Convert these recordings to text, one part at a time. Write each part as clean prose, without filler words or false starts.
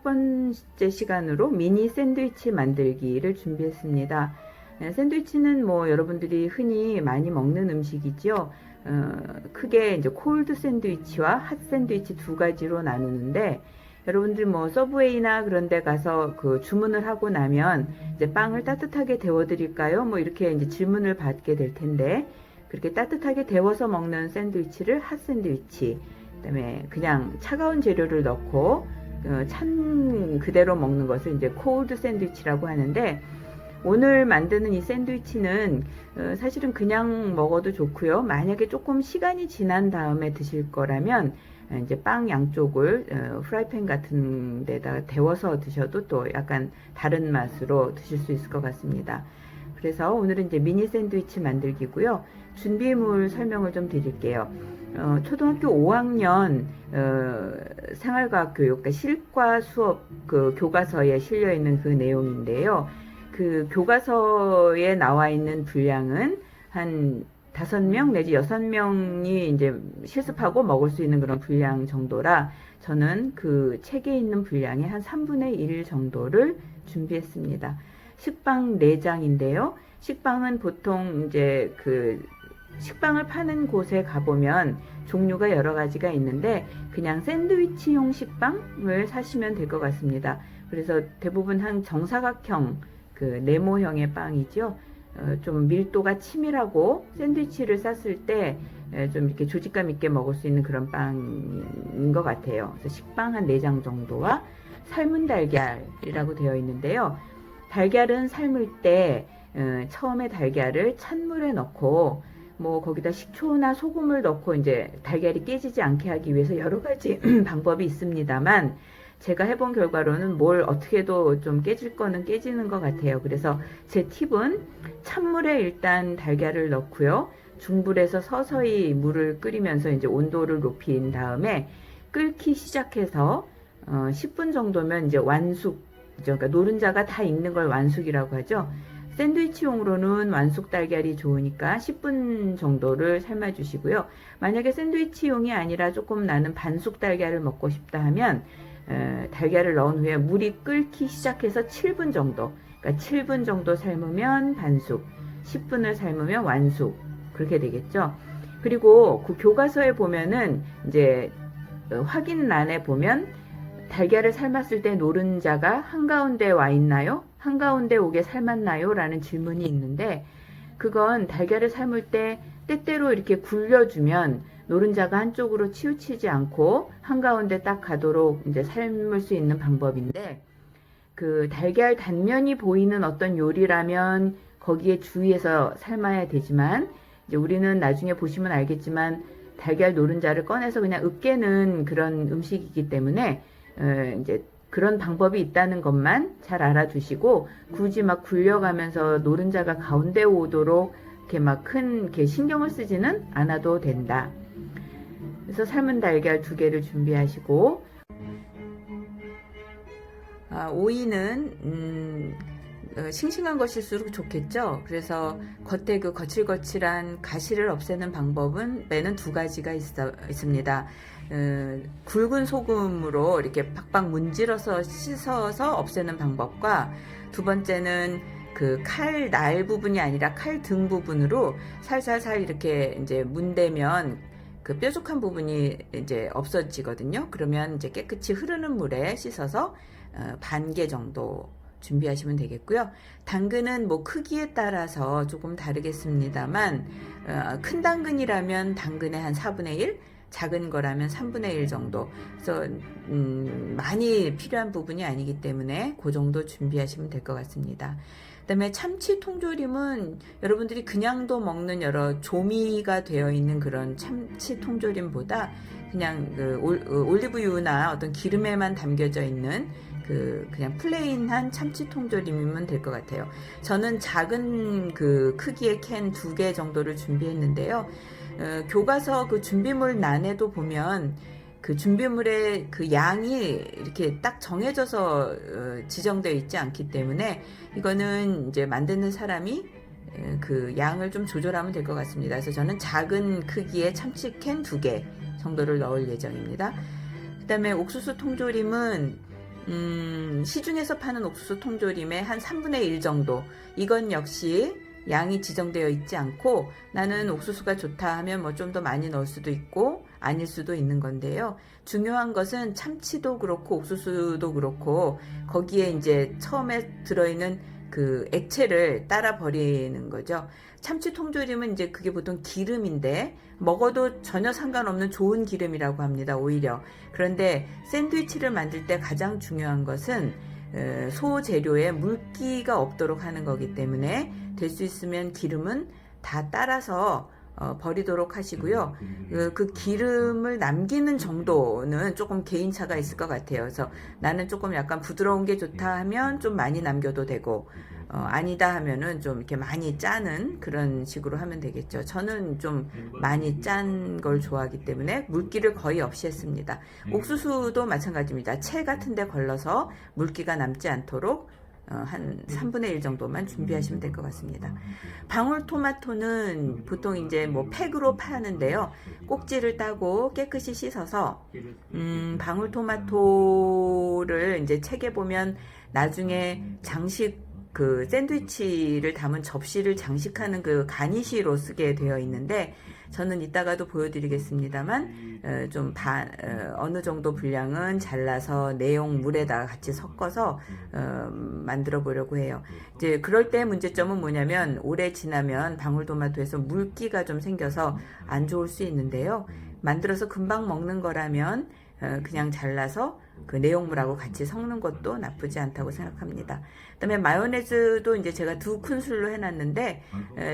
8번째 시간으로 미니 샌드위치 만들기를 준비했습니다. 샌드위치는 뭐 여러분들이 흔히 많이 먹는 음식이죠. 크게 이제 콜드 샌드위치와 핫 샌드위치 두 가지로 나누는데, 여러분들 뭐 서브웨이나 그런 데 가서 그 주문을 하고 나면 이제 빵을 따뜻하게 데워 드릴까요? 뭐 이렇게 이제 질문을 받게 될 텐데, 그렇게 따뜻하게 데워서 먹는 샌드위치를 핫 샌드위치, 그다음에 그냥 차가운 재료를 넣고 찬 그대로 먹는 것을 이제 콜드 샌드위치라고 하는데, 오늘 만드는 이 샌드위치는 사실은 그냥 먹어도 좋고요. 만약에 조금 시간이 지난 다음에 드실 거라면 이제 빵 양쪽을 프라이팬 같은 데다가 데워서 드셔도 또 약간 다른 맛으로 드실 수 있을 것 같습니다. 그래서 오늘은 이제 미니 샌드위치 만들기고요. 준비물 설명을 좀 드릴게요. 초등학교 5학년 생활과학 교육, 그러니까 실과 수업 그 교과서에 실려 있는 그 내용인데요. 그 교과서에 나와 있는 분량은 한 5명 내지 6명이 이제 실습하고 먹을 수 있는 그런 분량 정도라, 저는 그 책에 있는 분량의 한 3분의 1 정도를 준비했습니다. 식빵 4장인데요. 식빵은 보통 이제 그 식빵을 파는 곳에 가보면 종류가 여러 가지가 있는데, 그냥 샌드위치용 식빵을 사시면 될 것 같습니다. 그래서 대부분 한 정사각형, 그 네모형의 빵이죠. 좀 밀도가 치밀하고 샌드위치를 쌌을 때 좀 이렇게 조직감 있게 먹을 수 있는 그런 빵인 것 같아요. 그래서 식빵 한 4장 정도와 삶은 달걀이라고 되어 있는데요. 달걀은 삶을 때 처음에 달걀을 찬물에 넣고 뭐 거기다 식초나 소금을 넣고 이제 달걀이 깨지지 않게 하기 위해서 여러 가지 방법이 있습니다만, 제가 해본 결과로는 뭘 어떻게 해도 좀 깨질 거는 깨지는 것 같아요. 그래서 제 팁은 찬물에 일단 달걀을 넣고요. 중불에서 서서히 물을 끓이면서 이제 온도를 높인 다음에 끓기 시작해서 10분 정도면 이제 완숙, 그러니까 노른자가 다 익는 걸 완숙이라고 하죠. 샌드위치용으로는 완숙 달걀이 좋으니까 10분 정도를 삶아주시고요. 만약에 샌드위치용이 아니라 조금 나는 반숙 달걀을 먹고 싶다 하면 달걀을 넣은 후에 물이 끓기 시작해서 7분 정도, 그러니까 7분 정도 삶으면 반숙, 10분을 삶으면 완숙, 그렇게 되겠죠. 그리고 그 교과서에 보면은 이제 확인란에 보면 달걀을 삶았을 때 노른자가 한가운데 와 있나요? 한가운데 오게 삶았나요? 라는 질문이 있는데, 그건 달걀을 삶을 때 때때로 이렇게 굴려주면 노른자가 한쪽으로 치우치지 않고 한가운데 딱 가도록 이제 삶을 수 있는 방법인데, 그 달걀 단면이 보이는 어떤 요리라면 거기에 주의해서 삶아야 되지만, 이제 우리는 나중에 보시면 알겠지만 달걀 노른자를 꺼내서 그냥 으깨는 그런 음식이기 때문에 이제 그런 방법이 있다는 것만 잘 알아두시고, 굳이 막 굴려가면서 노른자가 가운데 오도록 이렇게 막 큰 이렇게 신경을 쓰지는 않아도 된다. 그래서 삶은 달걀 2개를 준비하시고, 오이는 싱싱한 것일수록 좋겠죠. 그래서 겉에 그 거칠거칠한 가시를 없애는 방법은 매는 2가지가 있습니다. 굵은 소금으로 이렇게 박박 문질러서 씻어서 없애는 방법과, 두 번째는 그 칼 날 부분이 아니라 칼 등 부분으로 살살살 이렇게 이제 문대면 그 뾰족한 부분이 이제 없어지거든요. 그러면 이제 깨끗이 흐르는 물에 씻어서 반 개 정도 준비하시면 되겠고요. 당근은 뭐 크기에 따라서 조금 다르겠습니다만, 큰 당근이라면 당근의 한 4분의 1, 작은 거라면 3분의 1 정도. 그래서 많이 필요한 부분이 아니기 때문에 그 정도 준비하시면 될 것 같습니다. 그 다음에 참치 통조림은 여러분들이 그냥도 먹는 여러 조미가 되어 있는 그런 참치 통조림보다 그냥 그 올리브유나 어떤 기름에만 담겨져 있는 그냥 플레인한 참치 통조림이면 될 것 같아요. 저는 작은 그 크기의 캔 2개 정도를 준비했는데요. 교과서 그 준비물 란에도 보면 그 준비물의 그 양이 이렇게 딱 정해져서 지정되어 있지 않기 때문에, 이거는 이제 만드는 사람이 그 양을 좀 조절하면 될 것 같습니다. 그래서 저는 작은 크기의 참치캔 2개 정도를 넣을 예정입니다. 그 다음에 옥수수 통조림은 시중에서 파는 옥수수 통조림의 한 3분의 1 정도. 이건 역시 양이 지정되어 있지 않고 나는 옥수수가 좋다 하면 뭐 좀 더 많이 넣을 수도 있고 아닐 수도 있는 건데요. 중요한 것은 참치도 그렇고 옥수수도 그렇고 거기에 이제 처음에 들어있는 그 액체를 따라 버리는 거죠. 참치 통조림은 이제 그게 보통 기름인데 먹어도 전혀 상관없는 좋은 기름이라고 합니다. 오히려. 그런데 샌드위치를 만들 때 가장 중요한 것은 소재료에 물기가 없도록 하는 거기 때문에 될 수 있으면 기름은 다 따라서 버리도록 하시고요. 그 기름을 남기는 정도는 조금 개인차가 있을 것 같아요. 그래서 나는 조금 약간 부드러운 게 좋다 하면 좀 많이 남겨도 되고 아니다 하면은 좀 이렇게 많이 짜는 그런 식으로 하면 되겠죠. 저는 좀 많이 짠 걸 좋아하기 때문에 물기를 거의 없이 했습니다. 옥수수도 마찬가지입니다. 채 같은 데 걸러서 물기가 남지 않도록 한 3분의 1 정도만 준비하시면 될 것 같습니다. 방울토마토는 보통 이제 뭐 팩으로 파는데요. 꼭지를 따고 깨끗이 씻어서 방울토마토를 이제 책에 보면 나중에 장식 그 샌드위치를 담은 접시를 장식하는 그 가니쉬로 쓰게 되어 있는데 저는 이따가도 보여드리겠습니다만 어느 정도 분량은 잘라서 내용물에다가 같이 섞어서 만들어 보려고 해요. 이제 그럴 때 문제점은 뭐냐면 오래 지나면 방울토마토에서 물기가 좀 생겨서 안 좋을 수 있는데요. 만들어서 금방 먹는 거라면 그냥 잘라서 그 내용물하고 같이 섞는 것도 나쁘지 않다고 생각합니다. 그다음에 마요네즈도 이제 제가 2큰술로 해놨는데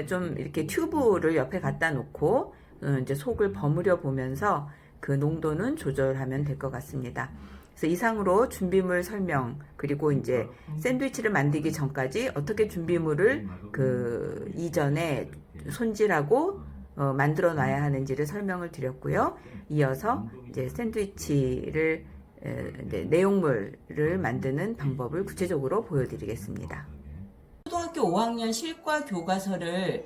좀 이렇게 튜브를 옆에 갖다 놓고 이제 속을 버무려 보면서 그 농도는 조절하면 될 것 같습니다. 그래서 이상으로 준비물 설명 그리고 이제 샌드위치를 만들기 전까지 어떻게 준비물을 그 이전에 손질하고 만들어 놔야 하는지를 설명을 드렸고요. 이어서 이제 샌드위치를 내용물을 만드는 방법을 구체적으로 보여드리겠습니다. 초등학교 5학년 실과 교과서를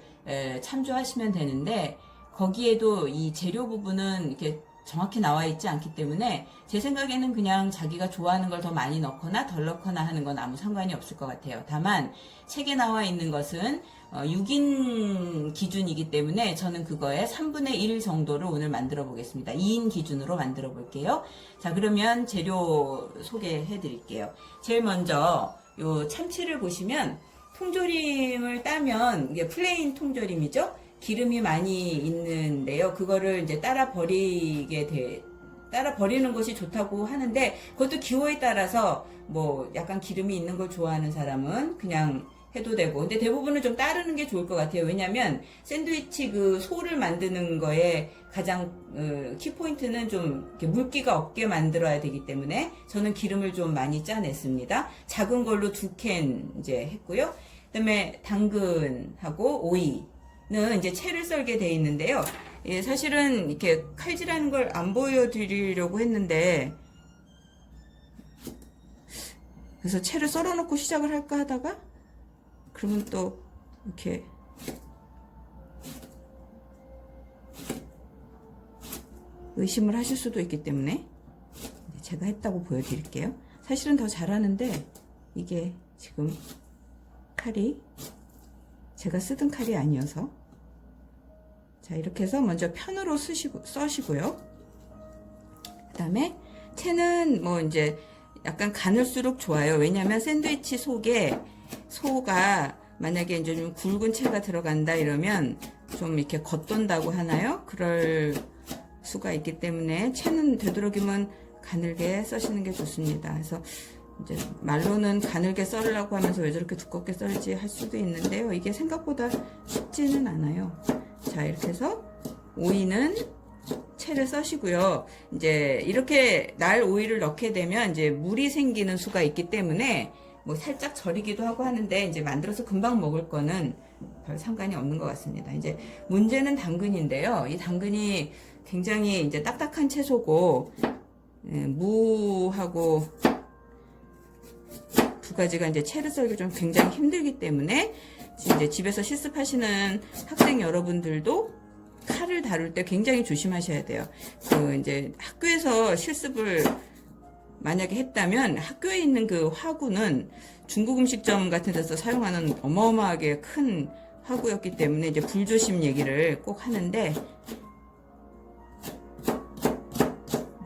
참조하시면 되는데 거기에도 이 재료 부분은 이렇게 정확히 나와 있지 않기 때문에 제 생각에는 그냥 자기가 좋아하는 걸 더 많이 넣거나 덜 넣거나 하는 건 아무 상관이 없을 것 같아요. 다만 책에 나와 있는 것은 6인 기준이기 때문에 저는 그거에 3분의 1 정도를 오늘 만들어 보겠습니다. 2인 기준으로 만들어 볼게요. 자, 그러면 재료 소개해 드릴게요. 제일 먼저 요 참치를 보시면 통조림을 따면 이게 플레인 통조림이죠. 기름이 많이 있는데요. 그거를 이제 따라 버리는 것이 좋다고 하는데 그것도 기호에 따라서 뭐 약간 기름이 있는 걸 좋아하는 사람은 그냥 해도 되고 근데 대부분은 좀 따르는 게 좋을 것 같아요. 왜냐면 샌드위치 그 소를 만드는 거에 가장 키포인트는 좀 이렇게 물기가 없게 만들어야 되기 때문에 저는 기름을 좀 많이 짜냈습니다. 작은 걸로 2캔 이제 했고요. 그다음에 당근하고 오이는 이제 채를 썰게 돼 있는데요. 예, 사실은 이렇게 칼질하는 걸 안 보여드리려고 했는데 그래서 채를 썰어놓고 시작을 할까 하다가 그러면 또 이렇게 의심을 하실 수도 있기 때문에 제가 했다고 보여드릴게요. 사실은 더 잘하는데 이게 지금 칼이 제가 쓰던 칼이 아니어서 자 이렇게 해서 먼저 편으로 써시고요. 그 다음에 채는 뭐 이제 약간 가늘수록 좋아요. 왜냐면 샌드위치 속에 소가 만약에 이제 좀 굵은 채가 들어간다 이러면 좀 이렇게 겉돈다고 하나요? 그럴 수가 있기 때문에 채는 되도록이면 가늘게 써시는 게 좋습니다. 그래서 이제 말로는 가늘게 썰으려고 하면서 왜 저렇게 두껍게 썰지 할 수도 있는데요. 이게 생각보다 쉽지는 않아요. 자 이렇게 해서 오이는 채를 써시고요. 이제 이렇게 날 오이를 넣게 되면 이제 물이 생기는 수가 있기 때문에 뭐 살짝 절이기도 하고 하는데 이제 만들어서 금방 먹을 거는 별 상관이 없는 것 같습니다. 이제 문제는 당근인데요. 이 당근이 굉장히 이제 딱딱한 채소고 무하고 두 가지가 이제 채를 썰기 좀 굉장히 힘들기 때문에 이제 집에서 실습하시는 학생 여러분들도 칼을 다룰 때 굉장히 조심하셔야 돼요. 그 이제 학교에서 실습을 만약에 했다면 학교에 있는 그 화구는 중국 음식점 같은 데서 사용하는 어마어마하게 큰 화구였기 때문에 이제 불조심 얘기를 꼭 하는데,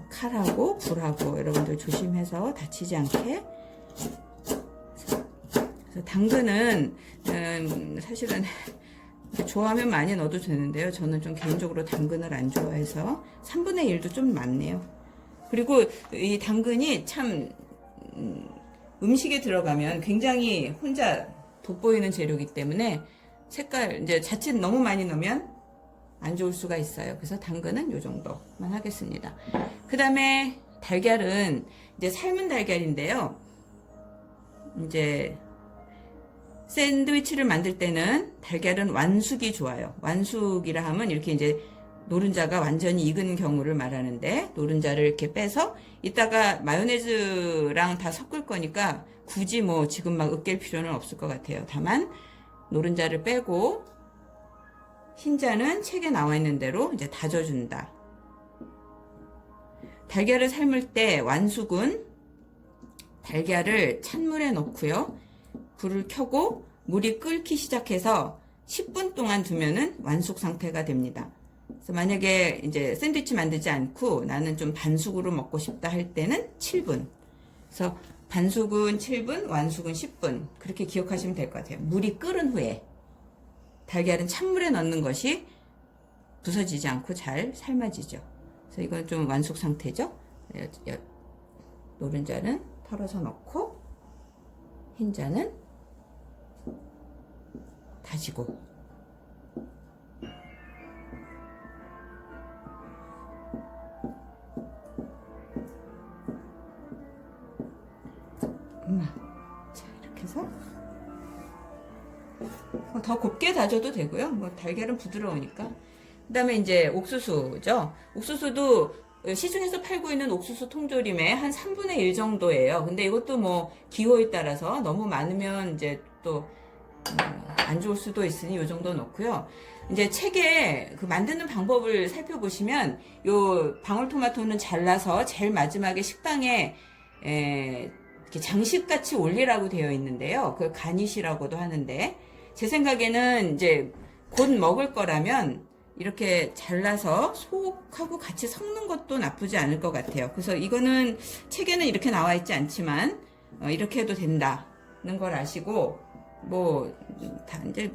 칼하고 불하고 여러분들 조심해서 다치지 않게. 그래서 당근은 사실은 좋아하면 많이 넣어도 되는데요. 저는 좀 개인적으로 당근을 안 좋아해서 3분의 1도 좀 많네요. 그리고 이 당근이 참 음식에 들어가면 굉장히 혼자 돋보이는 재료이기 때문에 색깔 이제 자칫 너무 많이 넣으면 안 좋을 수가 있어요. 그래서 당근은 요 정도만 하겠습니다. 그 다음에 달걀은 이제 삶은 달걀인데요. 이제 샌드위치를 만들 때는 달걀은 완숙이 좋아요. 완숙이라 하면 이렇게 이제 노른자가 완전히 익은 경우를 말하는데, 노른자를 이렇게 빼서 이따가 마요네즈랑 다 섞을 거니까 굳이 뭐 지금 막 으깰 필요는 없을 것 같아요. 다만 노른자를 빼고 흰자는 책에 나와 있는 대로 이제 다져준다. 달걀을 삶을 때 완숙은 달걀을 찬물에 넣고요. 불을 켜고 물이 끓기 시작해서 10분 동안 두면은 완숙 상태가 됩니다. 그래서 만약에 이제 샌드위치 만들지 않고 나는 좀 반숙으로 먹고 싶다 할 때는 7분. 그래서 반숙은 7분, 완숙은 10분. 그렇게 기억하시면 될 것 같아요. 물이 끓은 후에. 달걀은 찬물에 넣는 것이 부서지지 않고 잘 삶아지죠. 그래서 이건 좀 완숙 상태죠. 노른자는 털어서 넣고 흰자는 다지고. 자, 이렇게 해서 더 곱게 다져도 되고요. 뭐 달걀은 부드러우니까. 그 다음에 이제 옥수수죠. 옥수수도 시중에서 팔고 있는 옥수수 통조림의 한 3분의 1 정도예요. 근데 이것도 뭐 기호에 따라서 너무 많으면 이제 또 안 좋을 수도 있으니 이 정도 넣고요. 이제 책에 그 만드는 방법을 살펴보시면 요 방울토마토는 잘라서 제일 마지막에 식빵에 이렇게 장식같이 올리라고 되어 있는데요. 그걸 가니시라고도 하는데, 제 생각에는 이제 곧 먹을 거라면 이렇게 잘라서 속하고 같이 섞는 것도 나쁘지 않을 것 같아요. 그래서 이거는 책에는 이렇게 나와 있지 않지만 이렇게 해도 된다는 걸 아시고, 뭐 다 이제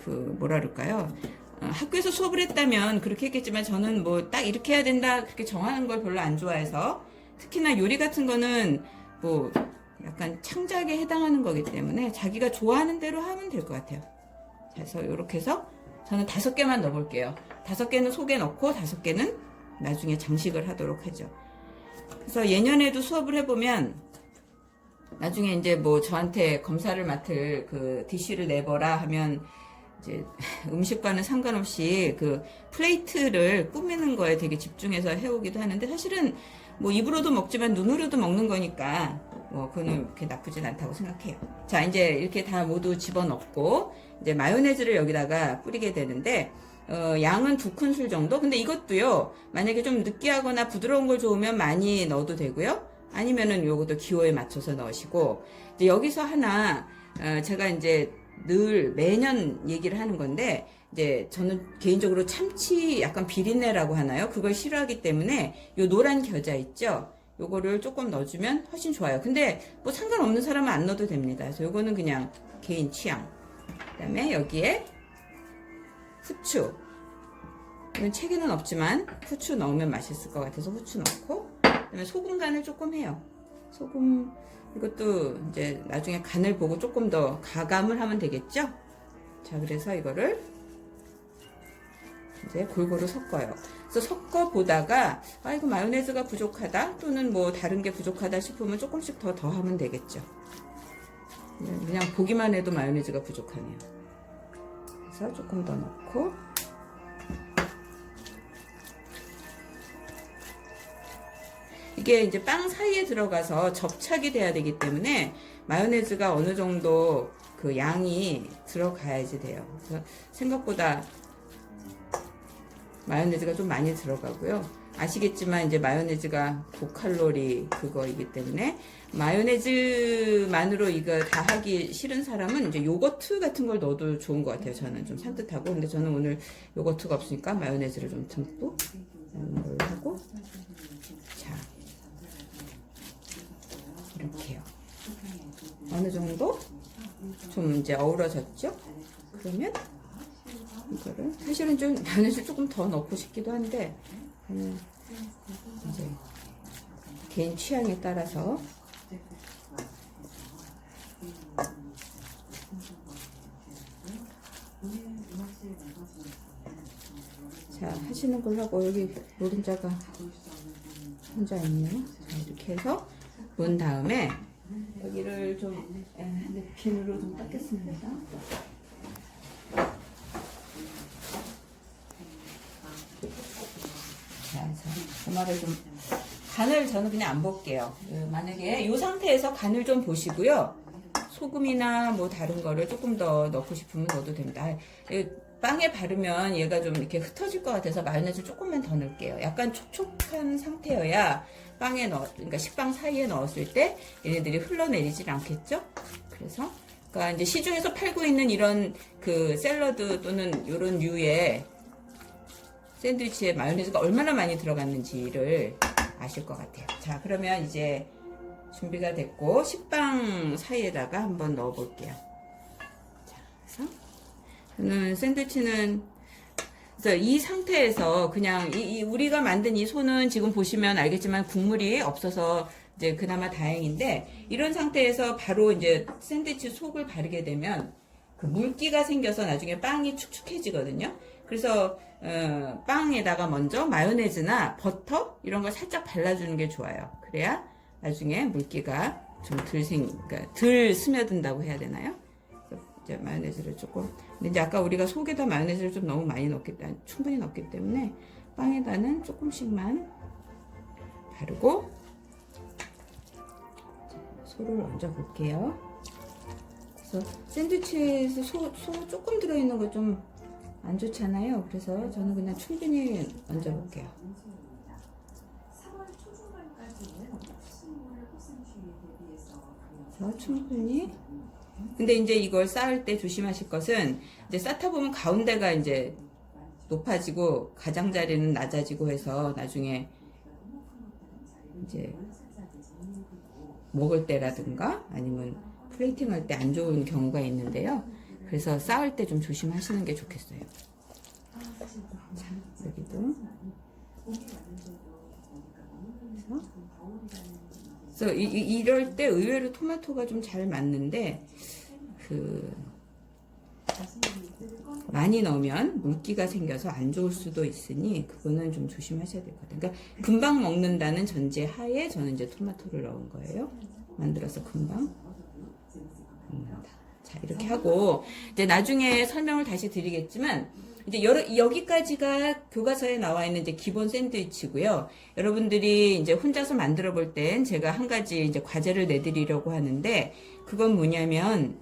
그 뭐라 그럴까요? 학교에서 수업을 했다면 그렇게 했겠지만 저는 뭐 딱 이렇게 해야 된다 그렇게 정하는 걸 별로 안 좋아해서, 특히나 요리 같은 거는 뭐 약간 창작에 해당하는 거기 때문에 자기가 좋아하는 대로 하면 될 것 같아요. 그래서 이렇게 해서 저는 5개만 넣어볼게요. 5개는 속에 넣고 5개는 나중에 장식을 하도록 하죠. 그래서 예년에도 수업을 해보면 나중에 이제 뭐 저한테 검사를 맡을 그 DC를 내버라 하면 이제 음식과는 상관없이 그 플레이트를 꾸미는 거에 되게 집중해서 해오기도 하는데, 사실은 뭐 입으로도 먹지만 눈으로도 먹는 거니까 뭐 그거는 그렇게 나쁘진 않다고 생각해요. 자, 이제 이렇게 다 모두 집어넣고 이제 마요네즈를 여기다가 뿌리게 되는데, 양은 2큰술 정도. 근데 이것도요, 만약에 좀 느끼하거나 부드러운 걸 좋으면 많이 넣어도 되고요. 아니면은 요것도 기호에 맞춰서 넣으시고, 이제 여기서 하나 제가 이제 늘 매년 얘기를 하는 건데, 이제 저는 개인적으로 참치 약간 비린내라고 하나요? 그걸 싫어하기 때문에 요 노란 겨자 있죠? 요거를 조금 넣어주면 훨씬 좋아요. 근데 뭐 상관없는 사람은 안 넣어도 됩니다. 그래서 요거는 그냥 개인 취향. 그 다음에 여기에 후추. 이건 책에는 없지만 후추 넣으면 맛있을 것 같아서 후추 넣고, 그다음에 소금 간을 조금 해요. 소금, 이것도 이제 나중에 간을 보고 조금 더 가감을 하면 되겠죠? 자, 그래서 이거를 이제 골고루 섞어요. 그래서 섞어 보다가 아, 이거 마요네즈가 부족하다 또는 뭐 다른 게 부족하다 싶으면 조금씩 더 하면 되겠죠. 그냥 보기만 해도 마요네즈가 부족하네요. 그래서 조금 더 넣고, 이게 이제 빵 사이에 들어가서 접착이 돼야 되기 때문에 마요네즈가 어느 정도 그 양이 들어가야지 돼요. 그래서 생각보다 마요네즈가 좀 많이 들어가고요. 아시겠지만 이제 마요네즈가 고칼로리 그거이기 때문에 마요네즈만으로 이거 다 하기 싫은 사람은 이제 요거트 같은 걸 넣어도 좋은 것 같아요. 저는 좀 산뜻하고. 근데 저는 오늘 요거트가 없으니까 마요네즈를 좀 듬뿍 넣는 걸로 하고, 자, 이렇게요. 어느 정도 좀 이제 어우러졌죠? 그러면 이거를 사실은 좀 마요네즈 조금 더 넣고 싶기도 한데 이제 개인 취향에 따라서 자 하시는 걸로 하고, 여기 노른자가 혼자 있네요. 자 이렇게 해서 놓은 다음에 여기를 좀 냅킨으로 좀 닦겠습니다. 자, 고마를 좀, 간을 저는 그냥 안 볼게요. 만약에 이 상태에서 간을 좀 보시고요. 소금이나 뭐 다른 거를 조금 더 넣고 싶으면 넣어도 됩니다. 빵에 바르면 얘가 좀 이렇게 흩어질 것 같아서 마요네즈 조금만 더 넣을게요. 약간 촉촉한 상태여야 빵에 그러니까 식빵 사이에 넣었을 때 얘네들이 흘러내리질 않겠죠? 그래서, 그러니까 이제 시중에서 팔고 있는 이런 그 샐러드 또는 이런 류의 샌드위치에 마요네즈가 얼마나 많이 들어갔는지를 아실 것 같아요. 자, 그러면 이제 준비가 됐고 식빵 사이에다가 한번 넣어 볼게요. 자, 그래서 저는 샌드위치는 그래서 이 상태에서 그냥 우리가 만든 이 소는 지금 보시면 알겠지만 국물이 없어서 이제 그나마 다행인데, 이런 상태에서 바로 이제 샌드위치 속을 바르게 되면 그 물기가 생겨서 나중에 빵이 축축해지거든요. 그래서 빵에다가 먼저 마요네즈나 버터 이런 걸 살짝 발라주는 게 좋아요. 그래야 나중에 물기가 좀 그러니까 덜 스며든다고 해야 되나요? 이제 마요네즈를 조금, 근데 이제 아까 우리가 속에다 마요네즈를 좀 너무 많이 충분히 넣기 때문에 빵에다는 조금씩만 바르고, 소를 얹어 볼게요. 그래서 샌드위치에서 소 조금 들어있는 거 좀 안 좋잖아요. 그래서 저는 그냥 충분히 얹어 볼게요. 그래서 충분히. 근데 이제 이걸 쌓을 때 조심하실 것은, 이제 쌓다 보면 가운데가 이제 높아지고 가장자리는 낮아지고 해서 나중에 이제 먹을 때라든가 아니면 플레이팅 할 때 안 좋은 경우가 있는데요. 그래서 쌓을 때 좀 조심하시는 게 좋겠어요. 자, 여기도. 그래서 이럴 때 의외로 토마토가 좀 잘 맞는데, 많이 넣으면 물기가 생겨서 안 좋을 수도 있으니 그거는 좀 조심하셔야 될 것 같아요. 그러니까 금방 먹는다는 전제 하에 저는 이제 토마토를 넣은 거예요. 만들어서 금방 먹는다. 자, 이렇게 하고 이제 나중에 설명을 다시 드리겠지만, 이제 여기까지가 교과서에 나와 있는 이제 기본 샌드위치고요. 여러분들이 이제 혼자서 만들어 볼 땐 제가 한 가지 이제 과제를 내드리려고 하는데, 그건 뭐냐면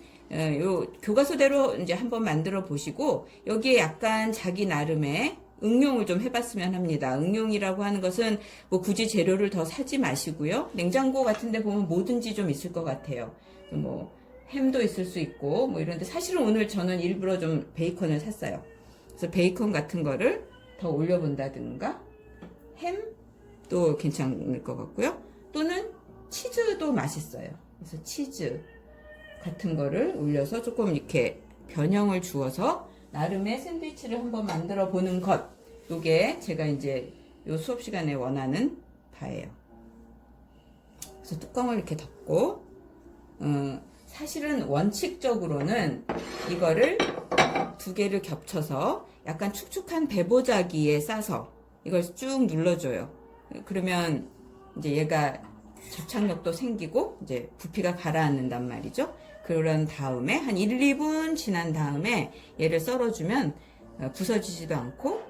요 교과서대로 이제 한번 만들어 보시고 여기에 약간 자기 나름의 응용을 좀 해봤으면 합니다. 응용이라고 하는 것은 뭐 굳이 재료를 더 사지 마시고요. 냉장고 같은 데 보면 뭐든지 좀 있을 것 같아요. 뭐 햄도 있을 수 있고 뭐 이런데, 사실은 오늘 저는 일부러 좀 베이컨을 샀어요. 그래서 베이컨 같은 거를 더 올려본다든가, 햄도 괜찮을 것 같고요. 또는 치즈도 맛있어요. 그래서 치즈 같은 거를 올려서 조금 이렇게 변형을 주어서 나름의 샌드위치를 한번 만들어 보는 것, 요게 제가 이제 요 수업 시간에 원하는 바예요. 그래서 뚜껑을 이렇게 덮고, 사실은 원칙적으로는 이거를 두 개를 겹쳐서 약간 축축한 배보자기에 싸서 이걸 쭉 눌러줘요. 그러면 이제 얘가 접착력도 생기고 이제 부피가 가라앉는단 말이죠. 그런 다음에 한 1, 2분 지난 다음에 얘를 썰어주면 부서지지도 않고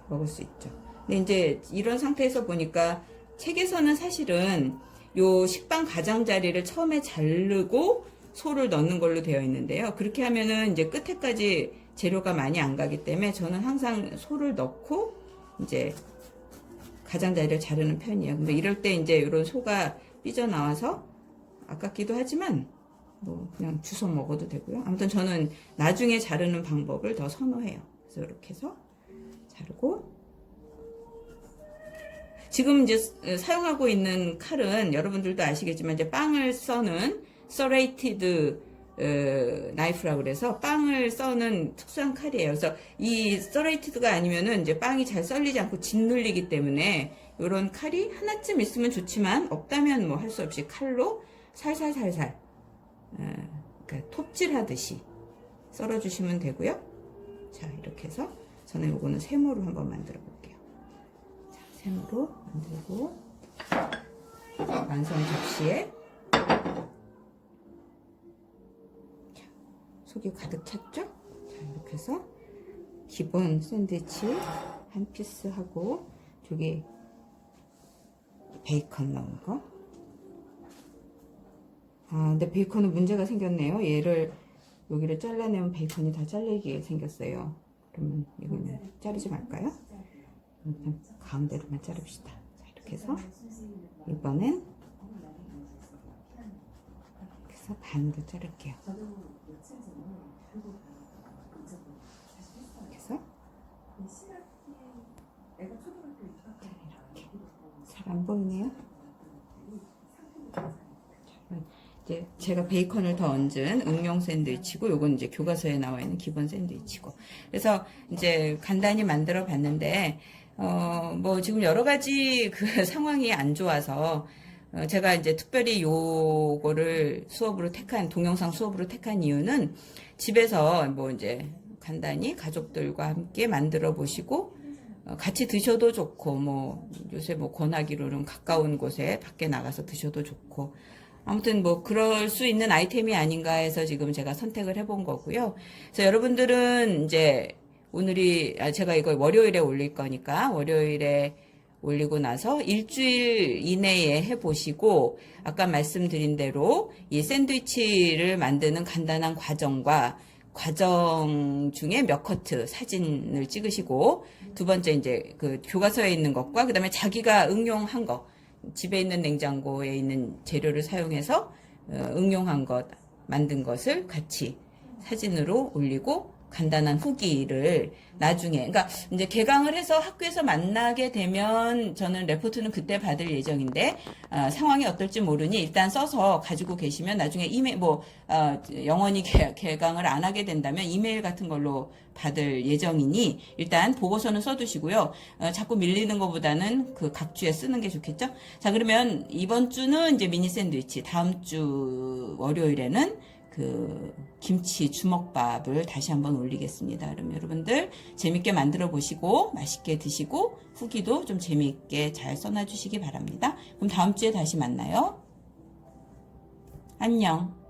먹을 수 있죠. 근데 이제 이런 상태에서 보니까 책에서는 사실은 요 식빵 가장자리를 처음에 자르고 소를 넣는 걸로 되어 있는데요. 그렇게 하면은 이제 끝에까지 재료가 많이 안 가기 때문에 저는 항상 소를 넣고 이제 가장자리를 자르는 편이에요. 근데 이럴 때 이제 이런 소가 삐져나와서 아깝기도 하지만 뭐 그냥 주워 먹어도 되고요. 아무튼 저는 나중에 자르는 방법을 더 선호해요. 그래서 이렇게 해서 자르고, 지금 이제 사용하고 있는 칼은 여러분들도 아시겠지만 이제 빵을 써는 서레이티드 나이프라고 그래서 빵을 써는 특수한 칼이에요. 그래서 이 서레이티드가 아니면은 이제 빵이 잘 썰리지 않고 짓눌리기 때문에 이런 칼이 하나쯤 있으면 좋지만 없다면 뭐 할 수 없이 칼로 살살살살 그러니까 톱질하듯이 썰어주시면 되고요. 자, 이렇게 해서 저는 요거는 세모로 한번 만들어 볼게요. 자, 세모로 만들고 완성 접시에 속이 가득 찼죠? 자, 이렇게 해서 기본 샌드위치 한 피스 하고, 저기 베이컨 넣은 거. 근데 베이컨은 문제가 생겼네요. 얘를 여기를 잘라내면 베이컨이 다 잘리게 생겼어요. 그러면 이거는 자르지 말까요? 일단 가운데로만 자릅시다. 자, 이렇게 해서 이번엔 이렇게 해서 반으로 자를게요. 그래서 이렇게 잘 안 보이네요. 이제 제가 베이컨을 더 얹은 응용 샌드위치고, 요건 이제 교과서에 나와 있는 기본 샌드위치고. 그래서 이제 간단히 만들어 봤는데, 뭐 지금 여러 가지 그 상황이 안 좋아서 제가 이제 특별히 요거를 동영상 수업으로 택한 이유는, 집에서 뭐 이제 간단히 가족들과 함께 만들어 보시고 같이 드셔도 좋고, 뭐 요새 뭐 권하기로는 가까운 곳에 밖에 나가서 드셔도 좋고, 아무튼 뭐 그럴 수 있는 아이템이 아닌가 해서 지금 제가 선택을 해본 거고요. 그래서 여러분들은 이제 제가 이걸 월요일에 올릴 거니까 월요일에 올리고 나서 일주일 이내에 해보시고, 아까 말씀드린 대로 이 샌드위치를 만드는 간단한 과정 중에 몇 커트 사진을 찍으시고, 두 번째 이제 그 교과서에 있는 것과 그 다음에 자기가 응용한 거, 집에 있는 냉장고에 있는 재료를 사용해서 응용한 것, 만든 것을 같이 사진으로 올리고, 간단한 후기를 나중에, 그러니까 이제 개강을 해서 학교에서 만나게 되면 저는 레포트는 그때 받을 예정인데, 상황이 어떨지 모르니 일단 써서 가지고 계시면 나중에 영원히 개강을 안 하게 된다면 이메일 같은 걸로 받을 예정이니 일단 보고서는 써두시고요. 자꾸 밀리는 것보다는 그 각 주에 쓰는 게 좋겠죠? 자, 그러면 이번 주는 이제 미니 샌드위치, 다음 주 월요일에는 그 김치 주먹밥을 다시 한번 올리겠습니다. 그럼 여러분들 재밌게 만들어 보시고 맛있게 드시고 후기도 좀 재밌게 잘 써놔 주시기 바랍니다. 그럼 다음 주에 다시 만나요. 안녕.